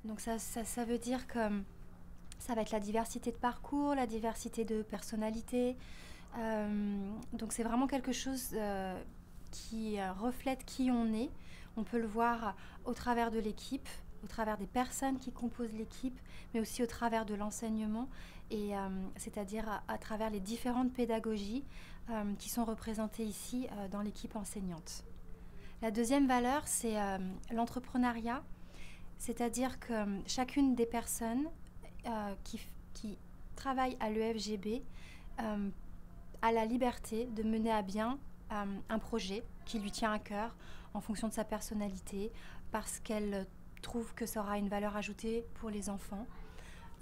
Donc ça veut dire que ça va être la diversité de parcours, la diversité de personnalités. Donc c'est vraiment quelque chose qui reflète qui on est. On peut le voir au travers de l'équipe, au travers des personnes qui composent l'équipe, mais aussi au travers de l'enseignement, et c'est-à-dire à travers les différentes pédagogies qui sont représentées ici dans l'équipe enseignante. La deuxième valeur, c'est l'entrepreneuriat, c'est-à-dire que chacune des personnes qui travaillent à l'EFGB a la liberté de mener à bien un projet qui lui tient à cœur en fonction de sa personnalité, parce qu'elle trouve que ça aura une valeur ajoutée pour les enfants.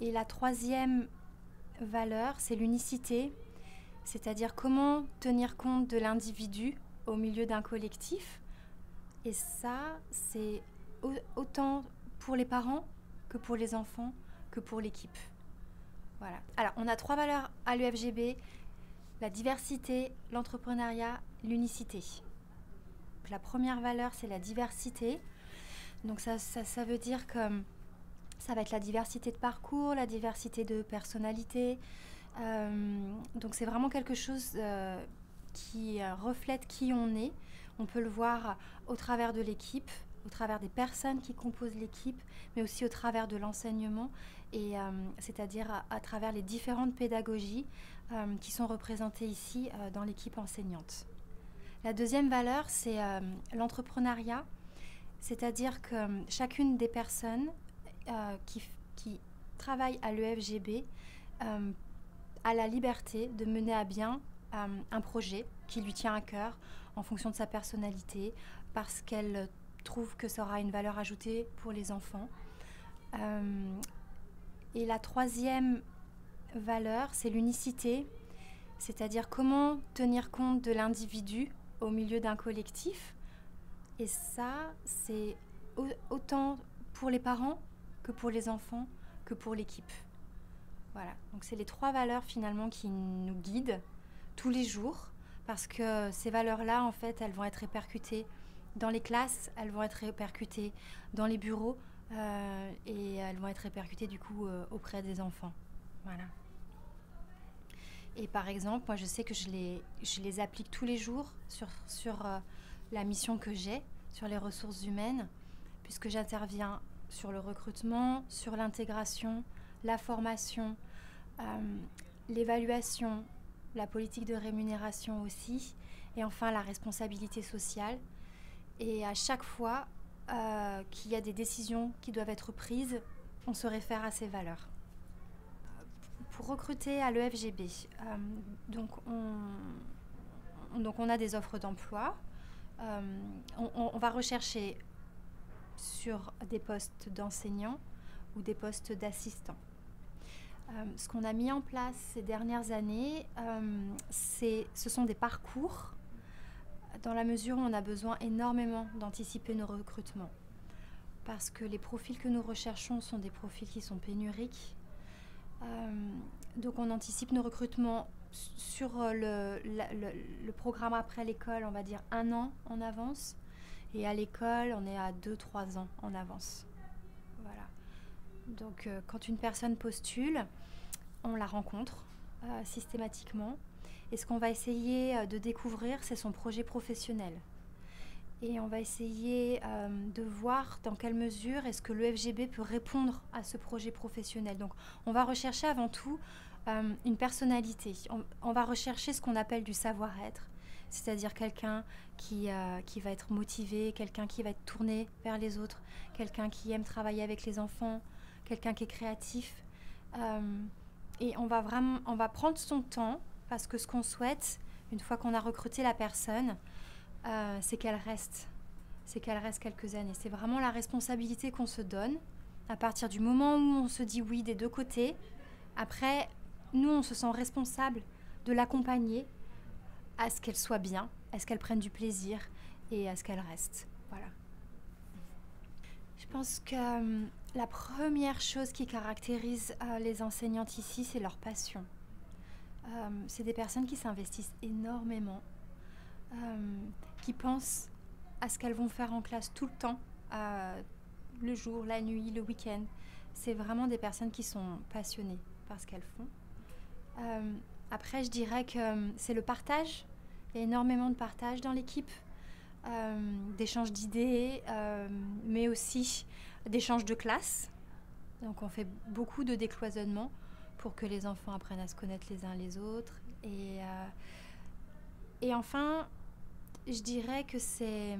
Et la troisième valeur, c'est l'unicité, c'est-à-dire comment tenir compte de l'individu au milieu d'un collectif. Et ça, c'est autant pour les parents que pour les enfants, que pour l'équipe. Voilà. Alors, on a 3 valeurs à l'UFGB: la diversité, l'entrepreneuriat, l'unicité. La première valeur, c'est la diversité. Donc ça veut dire que ça va être la diversité de parcours, la diversité de personnalités. Donc c'est vraiment quelque chose qui reflète qui on est. On peut le voir au travers de l'équipe, au travers des personnes qui composent l'équipe, mais aussi au travers de l'enseignement, et c'est-à-dire à travers les différentes pédagogies qui sont représentées ici dans l'équipe enseignante. La deuxième valeur, c'est l'entrepreneuriat, c'est-à-dire que chacune des personnes qui travaillent à l'EFGB a la liberté de mener à bien un projet qui lui tient à cœur en fonction de sa personnalité, parce qu'elle trouve que ça aura une valeur ajoutée pour les enfants. Et la troisième valeur, c'est l'unicité, c'est-à-dire comment tenir compte de l'individu au milieu d'un collectif. Et ça, c'est autant pour les parents que pour les enfants, que pour l'équipe. Voilà, donc c'est les 3 valeurs finalement qui nous guident tous les jours, parce que ces valeurs-là, en fait, elles vont être répercutées dans les classes, elles vont être répercutées dans les bureaux et elles vont être répercutées du coup auprès des enfants. Voilà. Et par exemple, moi je sais que je les applique tous les jours sur la mission que j'ai, sur les ressources humaines, puisque j'interviens sur le recrutement, sur l'intégration, la formation, l'évaluation, la politique de rémunération aussi, et enfin la responsabilité sociale. Et à chaque fois qu'il y a des décisions qui doivent être prises, on se réfère à ces valeurs. Pour recruter à l'EFGB, donc on a des offres d'emploi. On va rechercher sur des postes d'enseignants ou des postes d'assistants. Ce qu'on a mis en place ces dernières années, ce sont des parcours, dans la mesure où on a besoin énormément d'anticiper nos recrutements. Parce que les profils que nous recherchons sont des profils qui sont pénuriques. Donc on anticipe nos recrutements sur le programme après l'école, on va dire 1 an en avance. Et à l'école, on est à 2-3 ans en avance. Voilà. Donc quand une personne postule, on la rencontre systématiquement. Et ce qu'on va essayer de découvrir, c'est son projet professionnel. Et on va essayer de voir dans quelle mesure est-ce que l'EFGB peut répondre à ce projet professionnel. Donc on va rechercher avant tout une personnalité. On va rechercher ce qu'on appelle du savoir-être, c'est-à-dire quelqu'un qui va être motivé, quelqu'un qui va être tourné vers les autres, quelqu'un qui aime travailler avec les enfants, quelqu'un qui est créatif. Et on va prendre son temps, parce que ce qu'on souhaite, une fois qu'on a recruté la personne, c'est qu'elle reste. C'est qu'elle reste quelques années. C'est vraiment la responsabilité qu'on se donne. À partir du moment où on se dit oui des 2 côtés, après, nous, on se sent responsable de l'accompagner à ce qu'elle soit bien, à ce qu'elle prenne du plaisir et à ce qu'elle reste. Voilà. Je pense que la première chose qui caractérise les enseignantes ici, c'est leur passion. C'est des personnes qui s'investissent énormément, qui pensent à ce qu'elles vont faire en classe tout le temps, le jour, la nuit, le week-end. C'est vraiment des personnes qui sont passionnées par ce qu'elles font. Après, je dirais que c'est le partage. Il y a énormément de partage dans l'équipe, d'échanges d'idées, mais aussi d'échanges de classe. Donc on fait beaucoup de décloisonnement pour que les enfants apprennent à se connaître les uns les autres. Et enfin, je dirais que c'est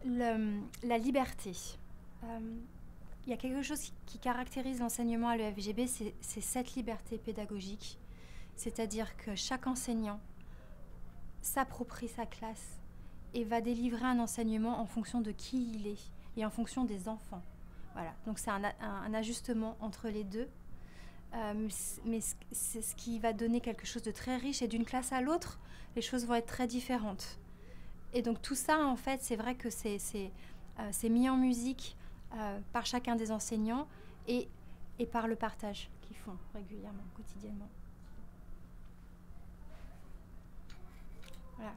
la liberté. Il y a quelque chose qui caractérise l'enseignement à l'EFGB, c'est cette liberté pédagogique. C'est-à-dire que chaque enseignant s'approprie sa classe et va délivrer un enseignement en fonction de qui il est et en fonction des enfants. Voilà. Donc c'est un ajustement entre les deux. Mais c'est ce qui va donner quelque chose de très riche, et d'une classe à l'autre, les choses vont être très différentes. Et donc tout ça, en fait, c'est vrai que c'est mis en musique par chacun des enseignants et par le partage qu'ils font régulièrement, quotidiennement. Voilà.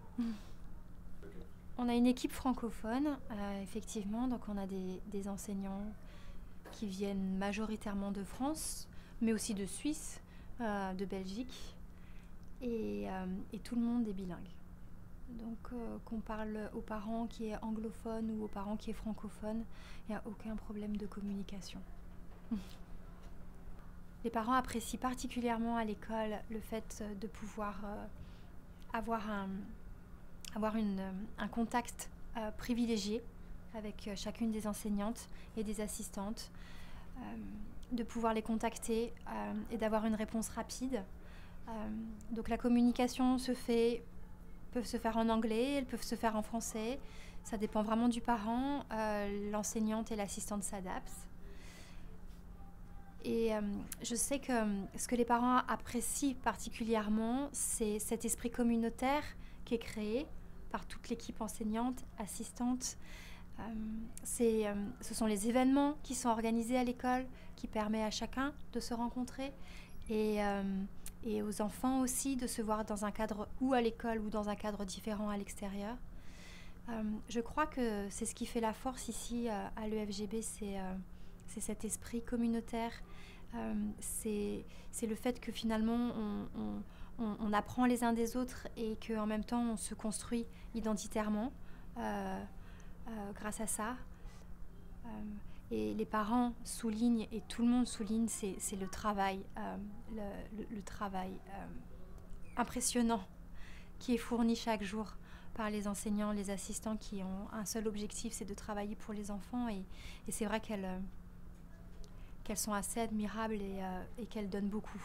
On a une équipe francophone, effectivement, donc on a des enseignants qui viennent majoritairement de France, mais aussi de Suisse, de Belgique, et tout le monde est bilingue. Donc qu'on parle aux parents qui est anglophone ou aux parents qui est francophone, il n'y a aucun problème de communication. Les parents apprécient particulièrement à l'école le fait de pouvoir avoir un contact privilégié avec chacune des enseignantes et des assistantes, de pouvoir les contacter et d'avoir une réponse rapide. Donc la communication peuvent se faire en anglais, elles peuvent se faire en français. Ça dépend vraiment du parent. L'enseignante et l'assistante s'adaptent. Et je sais que ce que les parents apprécient particulièrement, c'est cet esprit communautaire qui est créé par toute l'équipe enseignante, assistante. Ce sont les événements qui sont organisés à l'école qui permettent à chacun de se rencontrer et aux enfants aussi de se voir dans un cadre ou à l'école ou dans un cadre différent à l'extérieur. Je crois que c'est ce qui fait la force ici à l'EFGB, c'est cet esprit communautaire, c'est le fait que finalement on apprend les uns des autres et qu'en même temps on se construit identitairement grâce à ça. Et les parents soulignent, et tout le monde souligne, c'est le travail, le travail impressionnant qui est fourni chaque jour par les enseignants, les assistants qui ont un seul objectif, c'est de travailler pour les enfants. Et c'est vrai qu'elles sont assez admirables et qu'elles donnent beaucoup.